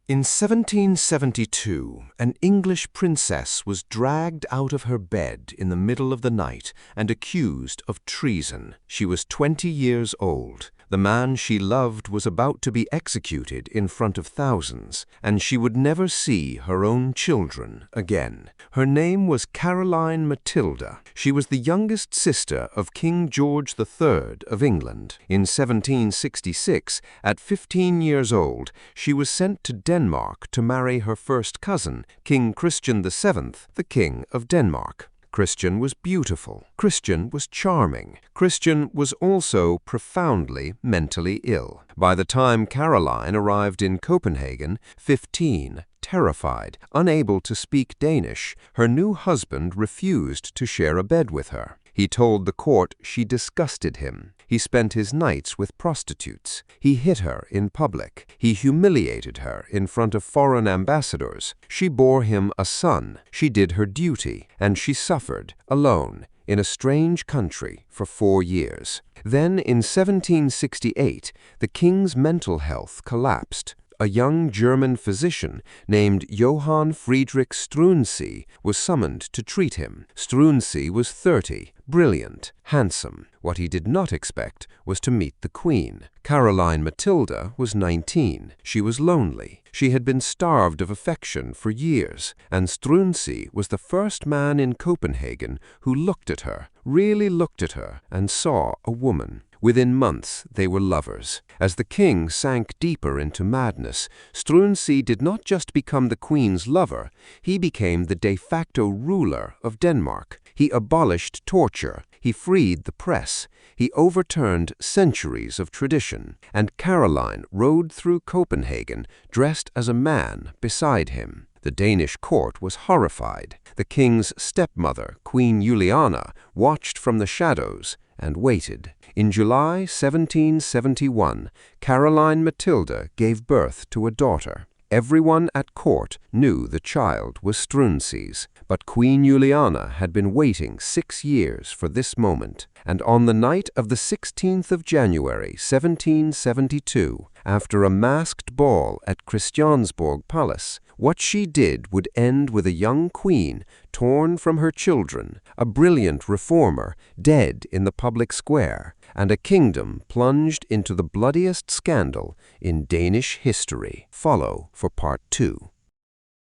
In 1772, an English princess was dragged out of her bed in the middle of the night and accused of treason. She was 20 years old. The man she loved was about to be executed in front of thousands, and she would never see her own children again. Her name was Caroline Matilda. She was the youngest sister of King George III of England. In 1766, at 15 years old, she was sent to Denmark to marry her first cousin, King Christian VII, the King of Denmark. Christian was beautiful. Christian was charming. Christian was also profoundly mentally ill. By the time Caroline arrived in Copenhagen, 15, terrified, unable to speak Danish, her new husband refused to share a bed with her. He told the court she disgusted him. He spent his nights with prostitutes. He hit her in public. He humiliated her in front of foreign ambassadors. She bore him a son. She did her duty, and she suffered, alone, in a strange country for 4 years. Then, in 1768, the king's mental health collapsed. A young German physician named Johann Friedrich Struensee was summoned to treat him. Struensee was 30, brilliant, handsome. What he did not expect was to meet the Queen. Caroline Matilda was 19. She was lonely. She had been starved of affection for years, and Struensee was the first man in Copenhagen who looked at her, really looked at her, and saw a woman. Within months, they were lovers. As the king sank deeper into madness, Struensee did not just become the queen's lover, he became the de facto ruler of Denmark. He abolished torture, he freed the press, he overturned centuries of tradition, and Caroline rode through Copenhagen dressed as a man beside him. The Danish court was horrified. The king's stepmother, Queen Juliana, watched from the shadows and waited. In July 1771, Caroline Matilda gave birth to a daughter. Everyone at court knew the child was Struensee's, but Queen Juliana had been waiting 6 years for this moment, and on the night of the 16th of January 1772, after a masked ball at Christiansborg Palace, what she did would end with a young queen torn from her children, a brilliant reformer dead in the public square, and a kingdom plunged into the bloodiest scandal in Danish history. Follow for Part 2.